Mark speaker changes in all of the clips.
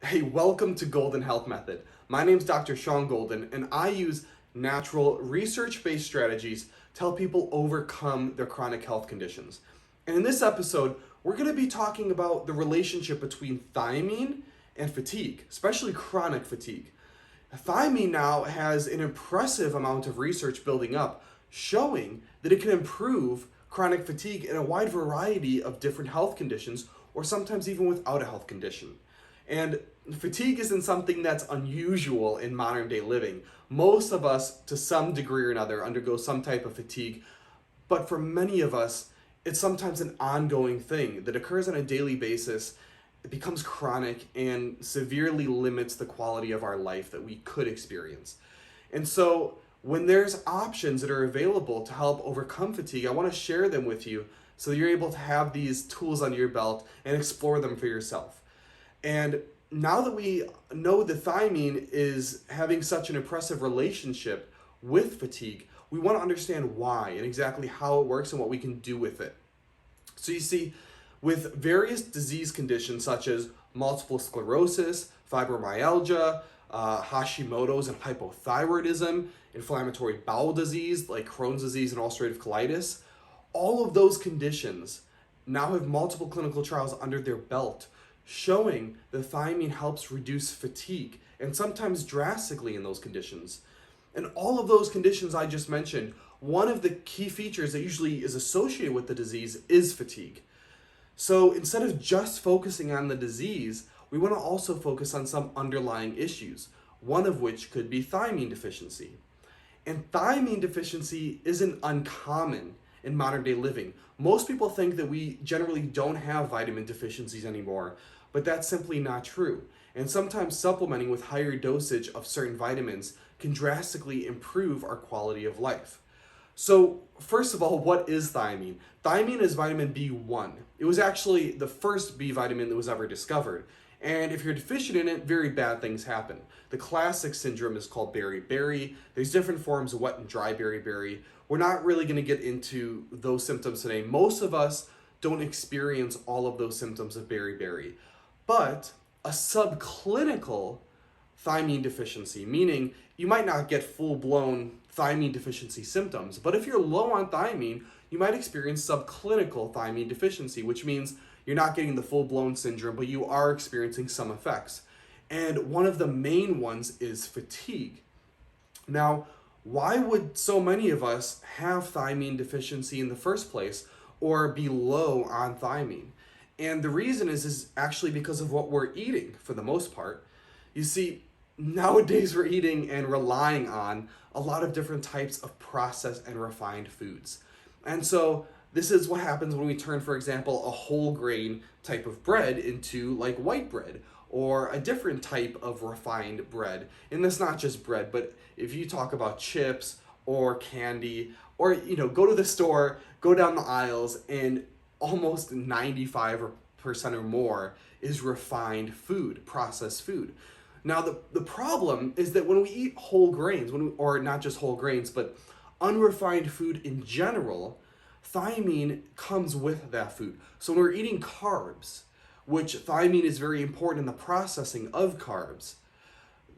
Speaker 1: Hey, welcome to Golden Health Method. My name is Dr. Sean Golden, and I use natural, research-based strategies to help people overcome their chronic health conditions. And in this episode, we're going to be talking about the relationship between thiamine and fatigue, especially chronic fatigue. Thiamine now has an impressive amount of research building up, showing that it can improve chronic fatigue in a wide variety of different health conditions, or sometimes even without a health condition. And fatigue isn't something that's unusual in modern day living. Most of us, to some degree or another, undergo some type of fatigue, but for many of us, it's sometimes an ongoing thing that occurs on a daily basis. It becomes chronic and severely limits the quality of our life that we could experience. And so, when there's options that are available to help overcome fatigue, I want to share them with you so that you're able to have these tools under your belt and explore them for yourself. And now that we know that thiamine is having such an impressive relationship with fatigue, we want to understand why and exactly how it works and what we can do with it. So you see, with various disease conditions such as multiple sclerosis, fibromyalgia, Hashimoto's and hypothyroidism, inflammatory bowel disease like Crohn's disease and ulcerative colitis, all of those conditions now have multiple clinical trials under their belt showing that thiamine helps reduce fatigue, and sometimes drastically in those conditions. And all of those conditions I just mentioned, one of the key features that usually is associated with the disease is fatigue. So instead of just focusing on the disease, we want to also focus on some underlying issues, one of which could be thiamine deficiency. And thiamine deficiency isn't uncommon in modern day living. Most people think that we generally don't have vitamin deficiencies anymore, but that's simply not true. And sometimes supplementing with higher dosage of certain vitamins can drastically improve our quality of life. So, first of all, what is thiamine? Thiamine is vitamin B1. It was actually the first B vitamin that was ever discovered. And if you're deficient in it, very bad things happen. The classic syndrome is called beriberi. There's different forms of wet and dry beriberi. We're not really going to get into those symptoms today. Most of us don't experience all of those symptoms of beriberi. But a subclinical thiamine deficiency, meaning you might not get full-blown thiamine deficiency symptoms, but if you're low on thiamine, you might experience subclinical thiamine deficiency, which means you're not getting the full-blown syndrome, but you are experiencing some effects. And one of the main ones is fatigue. Now, why would so many of us have thiamine deficiency in the first place or be low on thiamine? And the reason is actually because of what we're eating for the most part. You see, nowadays we're eating and relying on a lot of different types of processed and refined foods. And so this is what happens when we turn, for example, a whole grain type of bread into like white bread or a different type of refined bread. And that's not just bread, but if you talk about chips or candy or, go to the store, go down the aisles, and almost 95% or more is refined food, processed food. Now, the problem is that when we eat whole grains, or not just whole grains, but unrefined food in general, thiamine comes with that food. So when we're eating carbs, which thiamine is very important in the processing of carbs,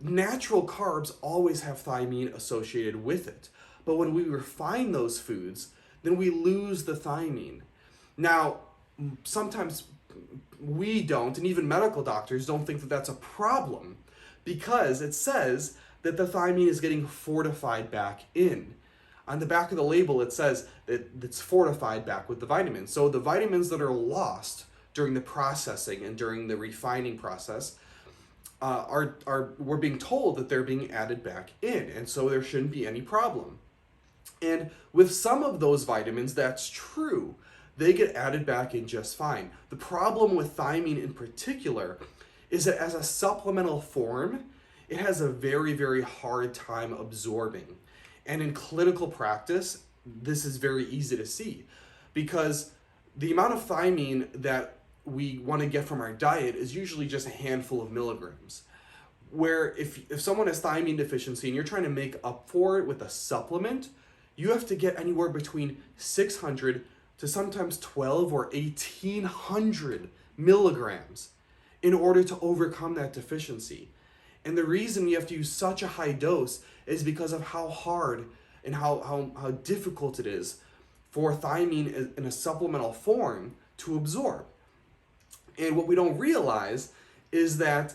Speaker 1: natural carbs always have thiamine associated with it. But when we refine those foods, then we lose the thiamine. Now, sometimes we don't, and even medical doctors don't think that that's a problem, because it says that the thiamine is getting fortified back in. On the back of the label, it says that it's fortified back with the vitamins. So the vitamins that are lost during the processing and during the refining process we're being told that they're being added back in, and so there shouldn't be any problem. And with some of those vitamins, that's true. They get added back in just fine. The problem with thiamine in particular is that as a supplemental form, it has a very, very hard time absorbing. And in clinical practice, this is very easy to see because the amount of thiamine that we want to get from our diet is usually just a handful of milligrams. Where if someone has thiamine deficiency and you're trying to make up for it with a supplement, you have to get anywhere between 600 to sometimes 12 or 1800 milligrams in order to overcome that deficiency. And the reason you have to use such a high dose is because of how hard and how difficult it is for thiamine in a supplemental form to absorb. And what we don't realize is that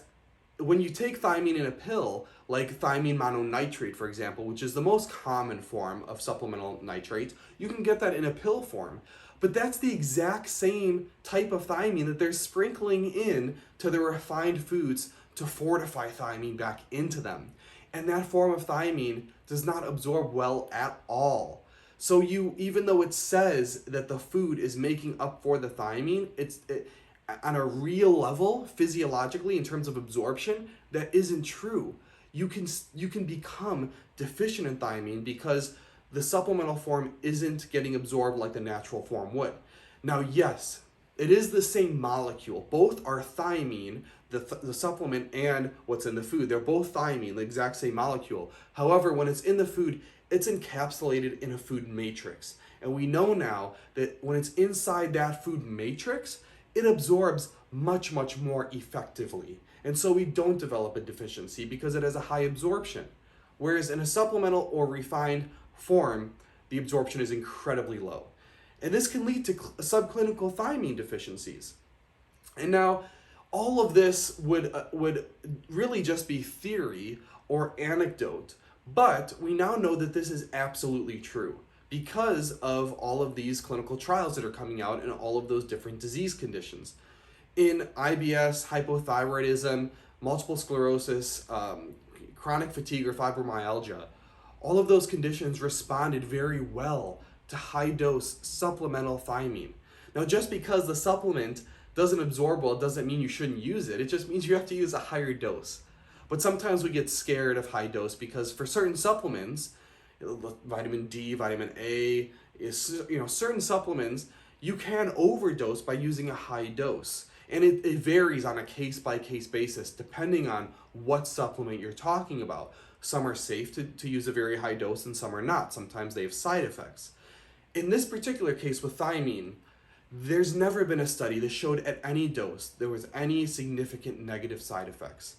Speaker 1: when you take thiamine in a pill, like thiamine mononitrate, for example, which is the most common form of supplemental nitrate, you can get that in a pill form. But that's the exact same type of thiamine that they're sprinkling in to the refined foods to fortify thiamine back into them. And that form of thiamine does not absorb well at all. So even though it says that the food is making up for the thiamine, on a real level, physiologically, in terms of absorption, that isn't true. You can become deficient in thiamine because the supplemental form isn't getting absorbed like the natural form would. Now, yes, it is the same molecule. Both are thiamine, the supplement and what's in the food. They're both thiamine, the exact same molecule. However, when it's in the food, it's encapsulated in a food matrix. And we know now that when it's inside that food matrix, it absorbs much, much more effectively. And so we don't develop a deficiency because it has a high absorption. Whereas in a supplemental or refined form, the absorption is incredibly low. And this can lead to subclinical thiamine deficiencies. And now, all of this would really just be theory or anecdote, but we now know that this is absolutely true because of all of these clinical trials that are coming out in all of those different disease conditions. In IBS, hypothyroidism, multiple sclerosis, chronic fatigue or fibromyalgia, all of those conditions responded very well to high-dose supplemental thiamine. Now, just because the supplement doesn't absorb well doesn't mean you shouldn't use it. It just means you have to use a higher dose. But sometimes we get scared of high dose because for certain supplements, vitamin D, vitamin A, certain supplements, you can overdose by using a high dose. And it varies on a case-by-case basis depending on what supplement you're talking about. Some are safe to use a very high dose and some are not. Sometimes they have side effects. In this particular case with thiamine, there's never been a study that showed at any dose there was any significant negative side effects.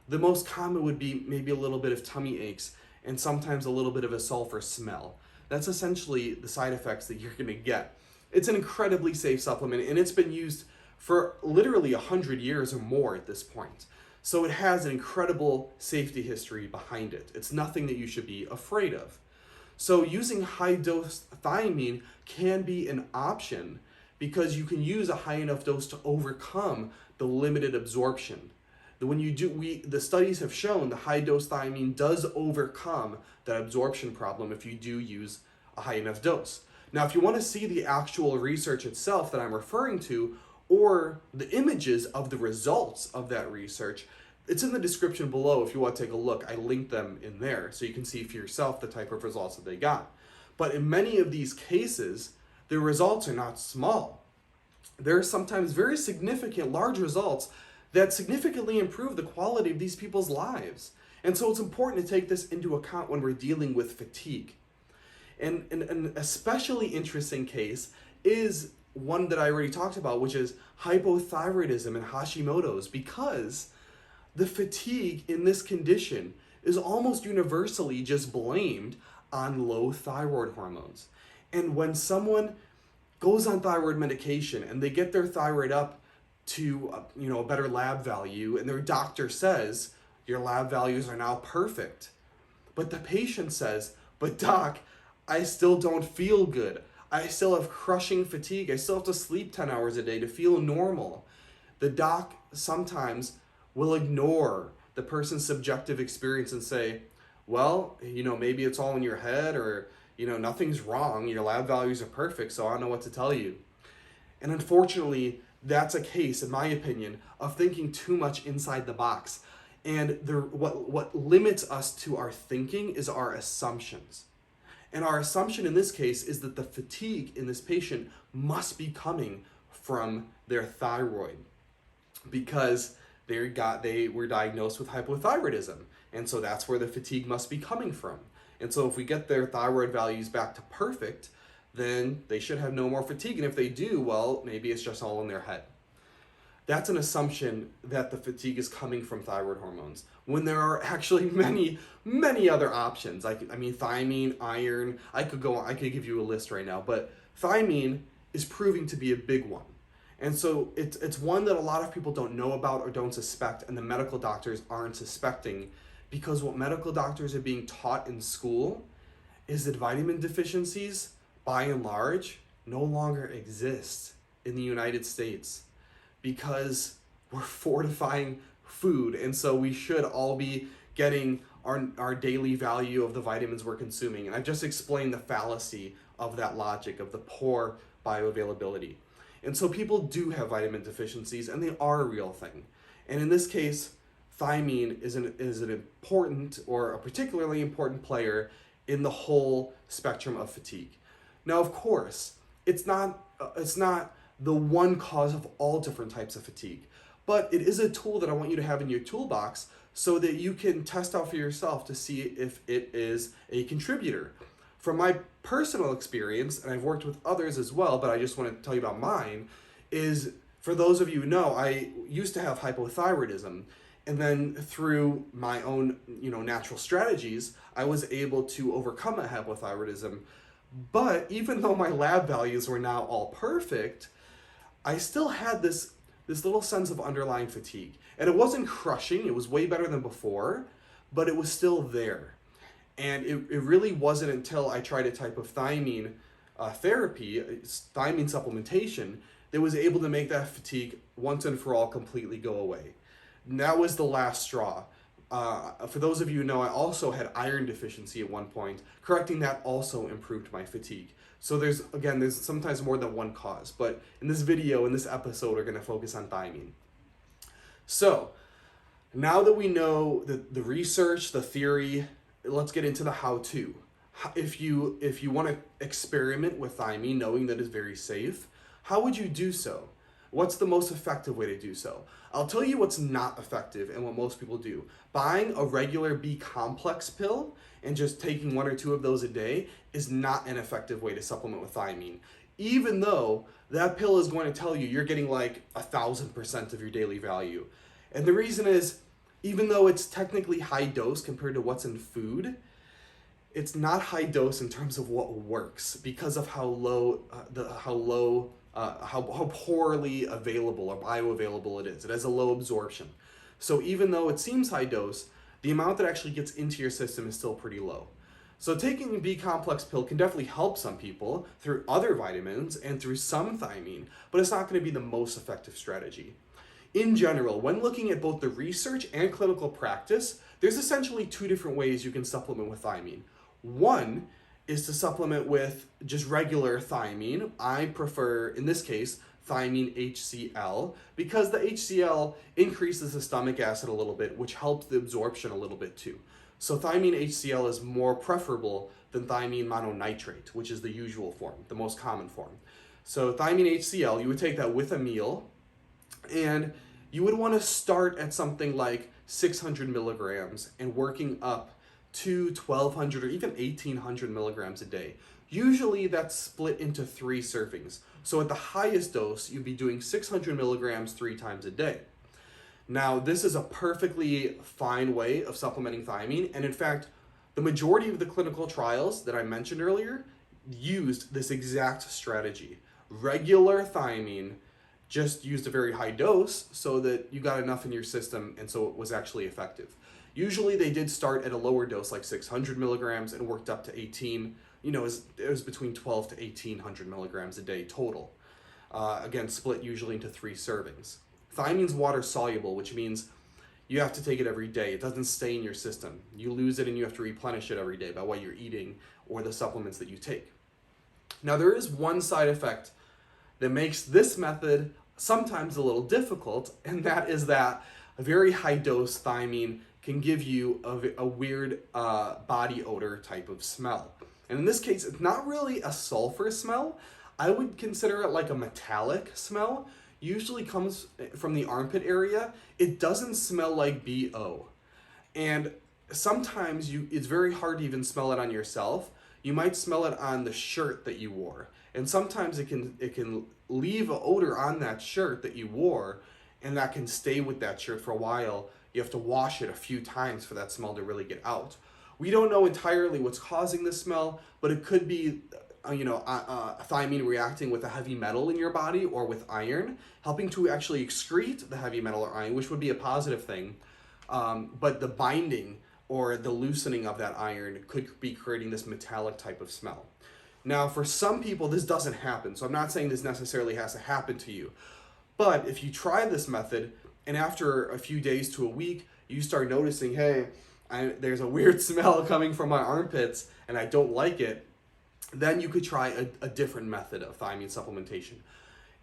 Speaker 1: The most common would be maybe a little bit of tummy aches and sometimes a little bit of a sulfur smell. That's essentially the side effects that you're going to get. It's an incredibly safe supplement and it's been used for literally 100 years or more at this point. So it has an incredible safety history behind it. It's nothing that you should be afraid of. So using high dose thiamine can be an option because you can use a high enough dose to overcome the limited absorption. The studies have shown the high dose thiamine does overcome that absorption problem if you do use a high enough dose. Now, if you want to see the actual research itself that I'm referring to, or the images of the results of that research, it's in the description below if you want to take a look. I linked them in there so you can see for yourself the type of results that they got. But in many of these cases, the results are not small. There are sometimes very significant, large results that significantly improve the quality of these people's lives. And so it's important to take this into account when we're dealing with fatigue. And an especially interesting case is one that I already talked about, which is hypothyroidism and Hashimoto's, because the fatigue in this condition is almost universally just blamed on low thyroid hormones. And when someone goes on thyroid medication and they get their thyroid up to a better lab value and their doctor says your lab values are now perfect, but the patient says, but doc, I still don't feel good. I still have crushing fatigue. I still have to sleep 10 hours a day to feel normal. The doc sometimes will ignore the person's subjective experience and say, well, maybe it's all in your head, or, nothing's wrong. Your lab values are perfect, so I don't know what to tell you. And unfortunately, that's a case, in my opinion, of thinking too much inside the box. And what limits us to our thinking is our assumptions. And our assumption in this case is that the fatigue in this patient must be coming from their thyroid because they were diagnosed with hypothyroidism. And so that's where the fatigue must be coming from. And so if we get their thyroid values back to perfect, then they should have no more fatigue. And if they do, well, maybe it's just all in their head. that's an assumption that the fatigue is coming from thyroid hormones, when there are actually many other options. I mean, thiamine, iron, I could go on, I could give you a list right now, but thiamine is proving to be a big one. And so it's one that a lot of people don't know about or don't suspect, and the medical doctors aren't suspecting, because what medical doctors are being taught in school is that vitamin deficiencies, by and large, no longer exist in the United States, because we're fortifying food, and so we should all be getting our daily value of the vitamins we're consuming. And I just explained the fallacy of that logic, of the poor bioavailability. And so people do have vitamin deficiencies, and they are a real thing. And in this case, thiamine is an important, or a particularly important player in the whole spectrum of fatigue. Now, of course, it's not the one cause of all different types of fatigue, but it is a tool that I want you to have in your toolbox so that you can test out for yourself to see if it is a contributor. From my personal experience, and I've worked with others as well, but I just want to tell you about mine, is, for those of you who know, I used to have hypothyroidism, and then through my own, natural strategies, I was able to overcome that hypothyroidism. But even though my lab values were now all perfect, I still had this little sense of underlying fatigue. And it wasn't crushing, it was way better than before, but it was still there. And it really wasn't until I tried a type of thiamine therapy, thiamine supplementation, that was able to make that fatigue once and for all completely go away. And that was the last straw. For those of you who know, I also had iron deficiency at one point. Correcting that also improved my fatigue. So there's sometimes more than one cause, but in this video, in this episode, we're going to focus on thiamine. So now that we know the research, the theory, let's get into the how-to. If you want to experiment with thiamine, knowing that it's very safe, how would you do so? What's the most effective way to do so? I'll tell you what's not effective and what most people do. Buying a regular B-complex pill and just taking 1 or 2 of those a day is not an effective way to supplement with thiamine. Even though that pill is going to tell you you're getting like 1,000% of your daily value. And the reason is, even though it's technically high dose compared to what's in food, it's not high dose in terms of what works, because of how poorly available or bioavailable it is. It has a low absorption. So even though it seems high dose, the amount that actually gets into your system is still pretty low. So taking a B-complex pill can definitely help some people through other vitamins and through some thiamine, but it's not going to be the most effective strategy. In general, when looking at both the research and clinical practice, there's essentially 2 different ways you can supplement with thiamine. One is to supplement with just regular thiamine. I prefer, in this case, thiamine HCl, because the HCl increases the stomach acid a little bit, which helps the absorption a little bit too. So thiamine HCl is more preferable than thiamine mononitrate, which is the usual form, the most common form. So thiamine HCl, you would take that with a meal, and you would want to start at something like 600 milligrams and working up to 1,200 or even 1,800 milligrams a day. Usually that's split into 3 servings. So at the highest dose, you'd be doing 600 milligrams 3 times a day. Now, this is a perfectly fine way of supplementing thiamine, and in fact, the majority of the clinical trials that I mentioned earlier used this exact strategy. Regular thiamine, just used a very high dose so that you got enough in your system, and so it was actually effective. Usually they did start at a lower dose, like 600 milligrams, and worked up to 18. It was between 12 to 1,800 milligrams a day total. Again, split usually into 3 servings. Thiamine's water soluble, which means you have to take it every day. It doesn't stay in your system. You lose it and you have to replenish it every day by what you're eating or the supplements that you take. Now, there is one side effect that makes this method sometimes a little difficult, and that is that a very high dose thiamine can give you a weird body odor type of smell. And in this case, it's not really a sulfur smell. I would consider it like a metallic smell. Usually comes from the armpit area. It doesn't smell like BO. And sometimes it's very hard to even smell it on yourself. You might smell it on the shirt that you wore. And sometimes it can leave an odor on that shirt that you wore, and that can stay with that shirt for a while. You have to wash it a few times for that smell to really get out. We don't know entirely what's causing the smell, but it could be thiamine reacting with a heavy metal in your body or with iron, helping to actually excrete the heavy metal or iron, which would be a positive thing. But the binding or the loosening of that iron could be creating this metallic type of smell. Now, for some people, this doesn't happen. So I'm not saying this necessarily has to happen to you. But if you try this method and after a few days to a week, you start noticing, hey, there's a weird smell coming from my armpits and I don't like it, then you could try a different method of thiamine supplementation.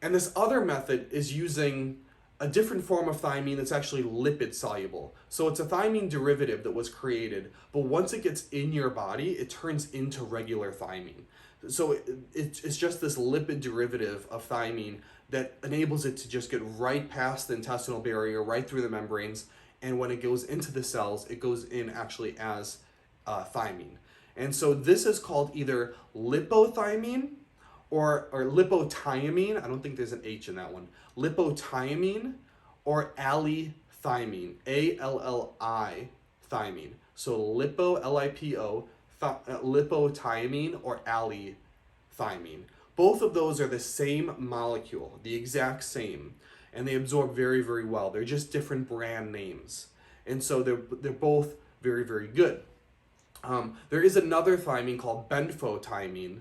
Speaker 1: And this other method is using a different form of thiamine that's actually lipid soluble. So it's a thiamine derivative that was created, but once it gets in your body, it turns into regular thiamine. So it's just this lipid derivative of thiamine that enables it to just get right past the intestinal barrier, right through the membranes, and when it goes into the cells, it goes in actually as thiamine. And so this is called either lipothymine or lipothiamine. I don't think there's an H in that one. Lipothiamine or allithymine, A-L-L-I thymine. So lipo, L-I-P-O, lipothiamine or allithymine. Both of those are the same molecule, the exact same, and they absorb very, very well. They're just different brand names. And so they're both very, very good. There is another thiamine called benfotiamine.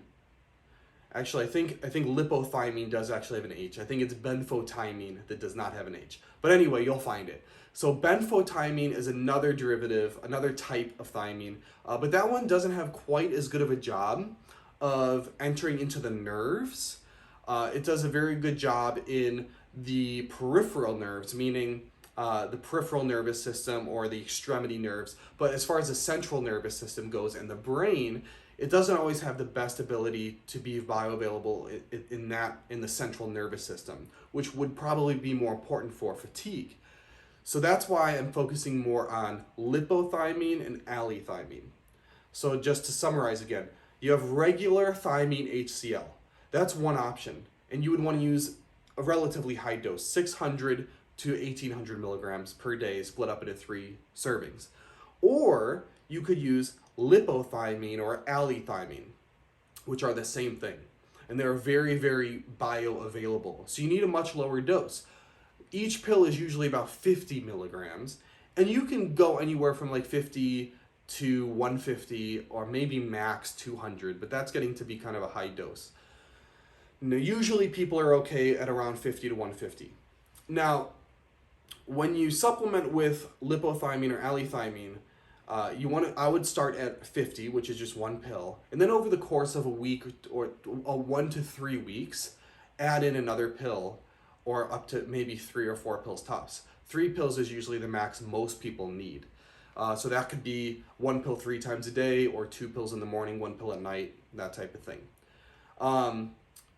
Speaker 1: Actually, I think lipothymine does actually have an H. I think it's benfotiamine that does not have an H. But anyway, you'll find it. So benfotiamine is another derivative, another type of thiamine, but that one doesn't have quite as good of a job of entering into the nerves. It does a very good job in the peripheral nerves, meaning the peripheral nervous system or the extremity nerves. But as far as the central nervous system goes and the brain, it doesn't always have the best ability to be bioavailable in the central nervous system, which would probably be more important for fatigue. So that's why I'm focusing more on lipothymine and allithymine. So just to summarize again, you have regular thiamine HCl. That's one option. And you would want to use a relatively high dose, 600 to 1800 milligrams per day, split up into 3 servings. Or you could use lipothymine or allithymine, which are the same thing. And they're very, very bioavailable. So you need a much lower dose. Each pill is usually about 50 milligrams. And you can go anywhere from like 50 to 150 or maybe max 200, but that's getting to be kind of a high dose. Now, usually people are okay at around 50 to 150. Now, when you supplement with lipothymine or allithymine, I would start at 50, which is just one pill, and then over the course of a week or 1 to 3 weeks, add in another pill, or up to maybe 3 or 4 pills tops. 3 pills is usually the max most people need. So that could be 1 pill 3 times a day, or 2 pills in the morning, 1 pill at night, that type of thing.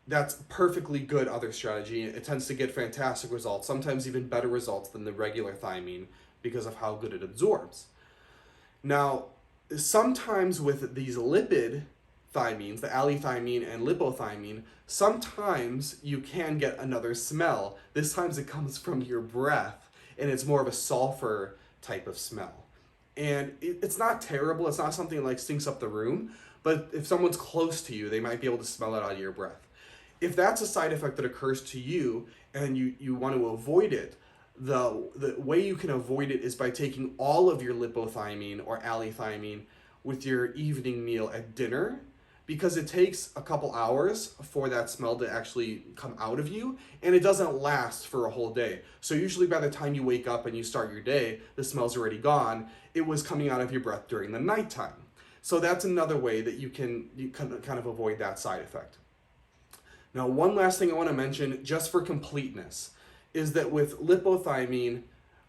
Speaker 1: That's perfectly good other strategy. It tends to get fantastic results, sometimes even better results than the regular thiamine because of how good it absorbs. Now, sometimes with these lipid thymines, the allithymine and lipothymine, sometimes you can get another smell. This time it comes from your breath, and it's more of a sulfur type of smell. And it's not terrible. It's not something that like stinks up the room, but if someone's close to you, they might be able to smell it out of your breath. If that's a side effect that occurs to you and you want to avoid it, the way you can avoid it is by taking all of your lipothymine or allithymine with your evening meal at dinner, because it takes a couple hours for that smell to actually come out of you, and it doesn't last for a whole day. So usually by the time you wake up and you start your day, the smell's already gone. It was coming out of your breath during the nighttime. So that's another way that you can kind of avoid that side effect. Now, one last thing I want to mention, just for completeness, is that with lipothymine,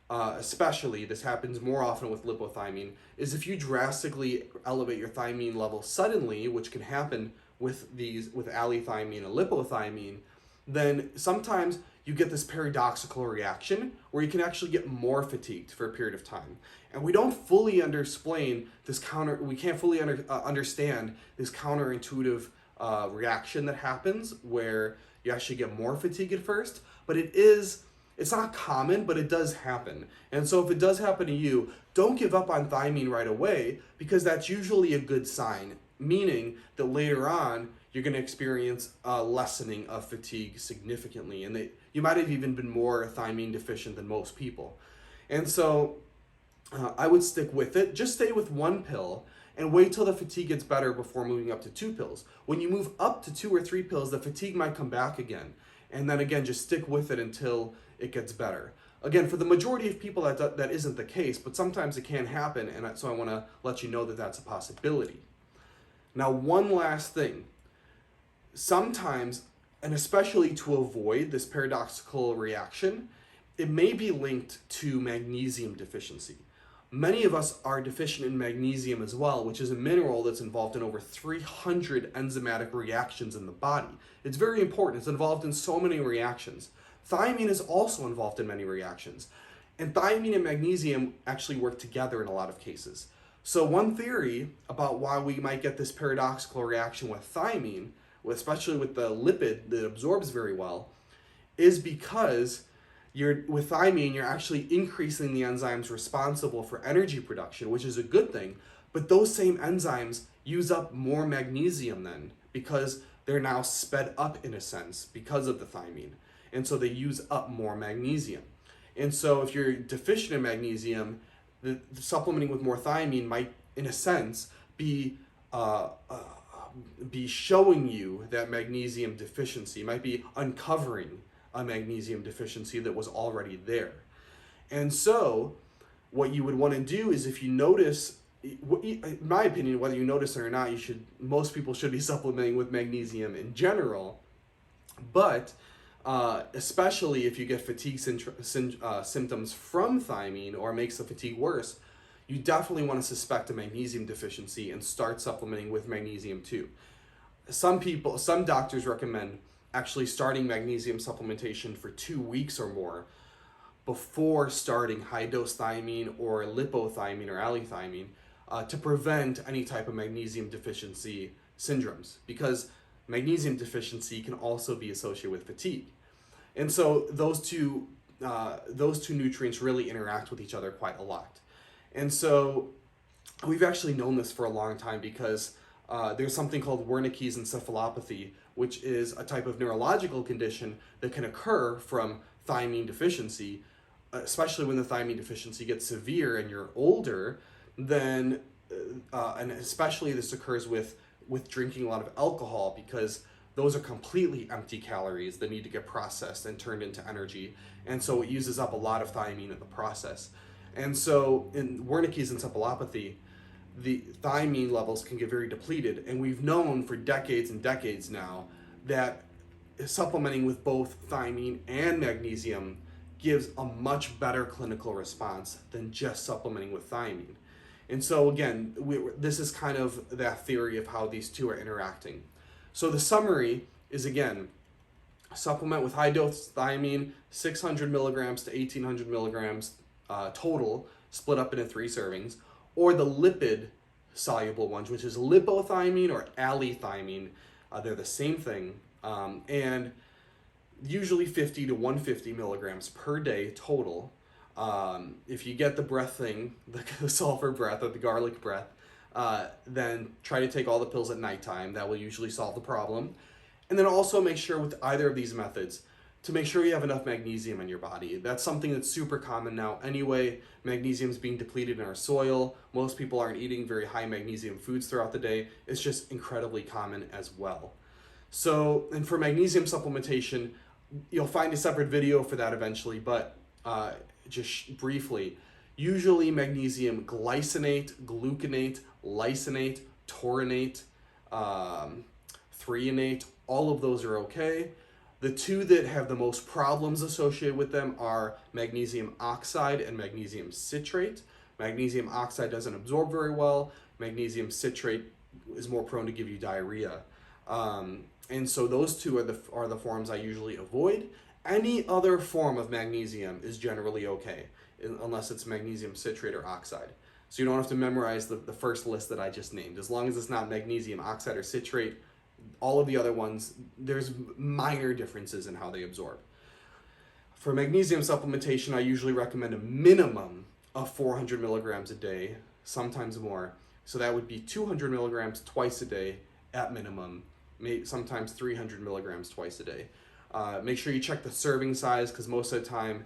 Speaker 1: especially, this happens more often with lipothymine, is if you drastically elevate your thiamine level suddenly, which can happen with allithymine and lipothymine, then sometimes you get this paradoxical reaction where you can actually get more fatigued for a period of time. And we don't fully understand this understand this counterintuitive reaction that happens where you actually get more fatigue at first, but it is It's not common, but it does happen. And so if it does happen to you, don't give up on thiamine right away, because that's usually a good sign, meaning that later on you're going to experience a lessening of fatigue significantly, and that you might have even been more thiamine deficient than most people. And so I would stick with it. Just stay with one pill and wait till the fatigue gets better before moving up to 2 pills. When you move up to 2 or 3 pills, the fatigue might come back again. And then again, just stick with it until it gets better. Again, for the majority of people, that isn't the case, but sometimes it can happen, and so I want to let you know that that's a possibility. Now, one last thing. Sometimes, and especially to avoid this paradoxical reaction, it may be linked to magnesium deficiency. Many of us are deficient in magnesium as well, which is a mineral that's involved in over 300 enzymatic reactions in the body. It's very important. It's involved in so many reactions. Thiamine is also involved in many reactions. And thiamine and magnesium actually work together in a lot of cases. So one theory about why we might get this paradoxical reaction with thiamine, especially with the lipid that absorbs very well, is because with thiamine, you're actually increasing the enzymes responsible for energy production, which is a good thing. But those same enzymes use up more magnesium then, because they're now sped up in a sense because of the thiamine. And so they use up more magnesium. And so if you're deficient in magnesium, the supplementing with more thiamine might, in a sense, be showing you that magnesium deficiency, might be uncovering a magnesium deficiency that was already there. And so what you would want to do is, if you notice, in my opinion, whether you notice it or not, most people should be supplementing with magnesium in general, but especially if you get fatigue symptoms from thiamine, or makes the fatigue worse, you definitely want to suspect a magnesium deficiency and start supplementing with magnesium too. Some doctors recommend actually starting magnesium supplementation for 2 weeks or more before starting high-dose thiamine or lipothymine or allothymine to prevent any type of magnesium deficiency syndromes, because magnesium deficiency can also be associated with fatigue. And so those two nutrients really interact with each other quite a lot. And so we've actually known this for a long time, because there's something called Wernicke's encephalopathy, which is a type of neurological condition that can occur from thiamine deficiency, especially when the thiamine deficiency gets severe and you're older. Then, and especially this occurs with drinking a lot of alcohol, because those are completely empty calories that need to get processed and turned into energy. And so it uses up a lot of thiamine in the process. And so in Wernicke's encephalopathy, the thiamine levels can get very depleted. And we've known for decades and decades now that supplementing with both thiamine and magnesium gives a much better clinical response than just supplementing with thiamine. And so again, this is kind of that theory of how these two are interacting. So the summary is, again, supplement with high-dose thiamine, 600 milligrams to 1,800 milligrams total, split up into 3 servings, or the lipid-soluble ones, which is lipothymine or allothymine. They're the same thing, and usually 50 to 150 milligrams per day total. If you get the breath thing, the sulfur breath or the garlic breath, then try to take all the pills at nighttime. That will usually solve the problem. And then also make sure with either of these methods to make sure you have enough magnesium in your body. That's something that's super common now anyway. Magnesium is being depleted in our soil. Most people aren't eating very high magnesium foods throughout the day. It's just incredibly common as well. So, and for magnesium supplementation, you'll find a separate video for that eventually, but just briefly, usually magnesium glycinate, gluconate, lysine, taurinate, threonate, all of those are okay. The two that have the most problems associated with them are magnesium oxide and magnesium citrate. Magnesium oxide doesn't absorb very well. Magnesium citrate is more prone to give you diarrhea. And so those two are the forms I usually avoid. Any other form of magnesium is generally okay, unless it's magnesium citrate or oxide. So you don't have to memorize the first list that I just named. As long as it's not magnesium oxide or citrate, all of the other ones, there's minor differences in how they absorb. For magnesium supplementation, I usually recommend a minimum of 400 milligrams a day, sometimes more. So that would be 200 milligrams twice a day at minimum, sometimes 300 milligrams twice a day. Make sure you check the serving size, because most of the time,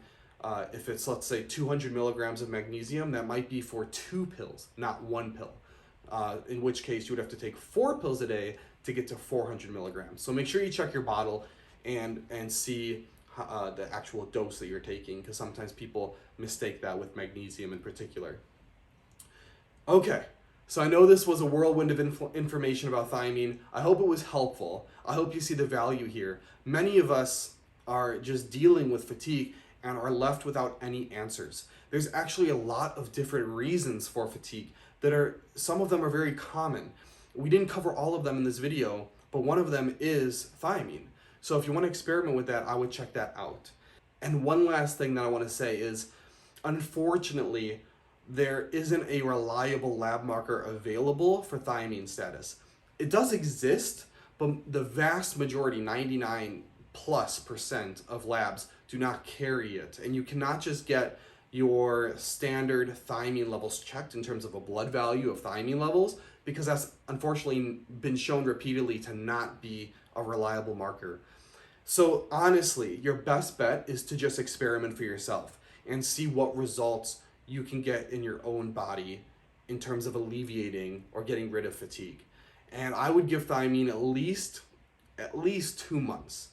Speaker 1: if it's, let's say, 200 milligrams of magnesium, that might be for 2 pills, not 1 pill. In which case you would have to take 4 pills a day to get to 400 milligrams. So make sure you check your bottle and see the actual dose that you're taking, because sometimes people mistake that with magnesium in particular. Okay, so I know this was a whirlwind of information about thiamine. I hope it was helpful. I hope you see the value here. Many of us are just dealing with fatigue and are left without any answers. There's actually a lot of different reasons for fatigue some of them are very common. We didn't cover all of them in this video, but one of them is thiamine. So if you want to experiment with that, I would check that out. And one last thing that I want to say is, unfortunately, there isn't a reliable lab marker available for thiamine status. It does exist, but the vast majority, 99+% of labs do not carry it. And you cannot just get your standard thiamine levels checked in terms of a blood value of thiamine levels, because that's unfortunately been shown repeatedly to not be a reliable marker. So honestly, your best bet is to just experiment for yourself and see what results you can get in your own body in terms of alleviating or getting rid of fatigue. And I would give thiamine at least 2 months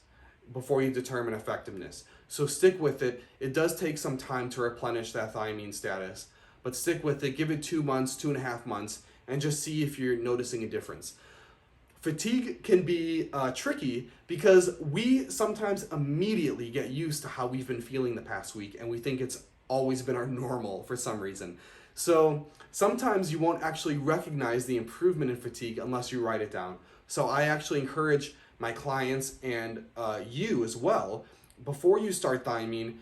Speaker 1: before you determine effectiveness. So stick with it. It does take some time to replenish that thiamine status, but stick with it, give it 2 months, 2.5 months, and just see if you're noticing a difference. Fatigue can be tricky because we sometimes immediately get used to how we've been feeling the past week, and we think it's always been our normal for some reason. So sometimes you won't actually recognize the improvement in fatigue unless you write it down. So I actually encourage my clients and you as well, before you start thiamine,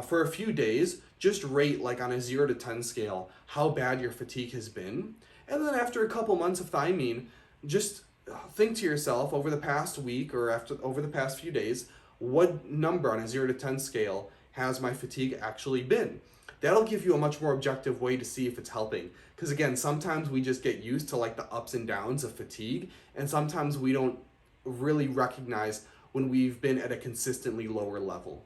Speaker 1: for a few days, just rate, like on a 0 to 10 scale, how bad your fatigue has been. And then after a couple months of thiamine, just think to yourself over the past week or over the past few days, what number on a 0 to 10 scale has my fatigue actually been? That'll give you a much more objective way to see if it's helping. Because again, sometimes we just get used to like the ups and downs of fatigue, and sometimes we don't really recognize when we've been at a consistently lower level.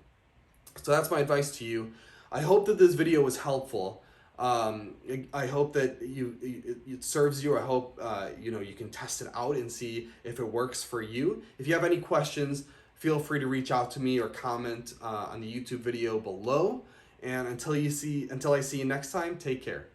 Speaker 1: So that's my advice to you. I hope that this video was helpful. I hope that it serves you. I hope you can test it out and see if it works for you. If you have any questions, feel free to reach out to me or comment on the YouTube video below. And until I see you next time, take care.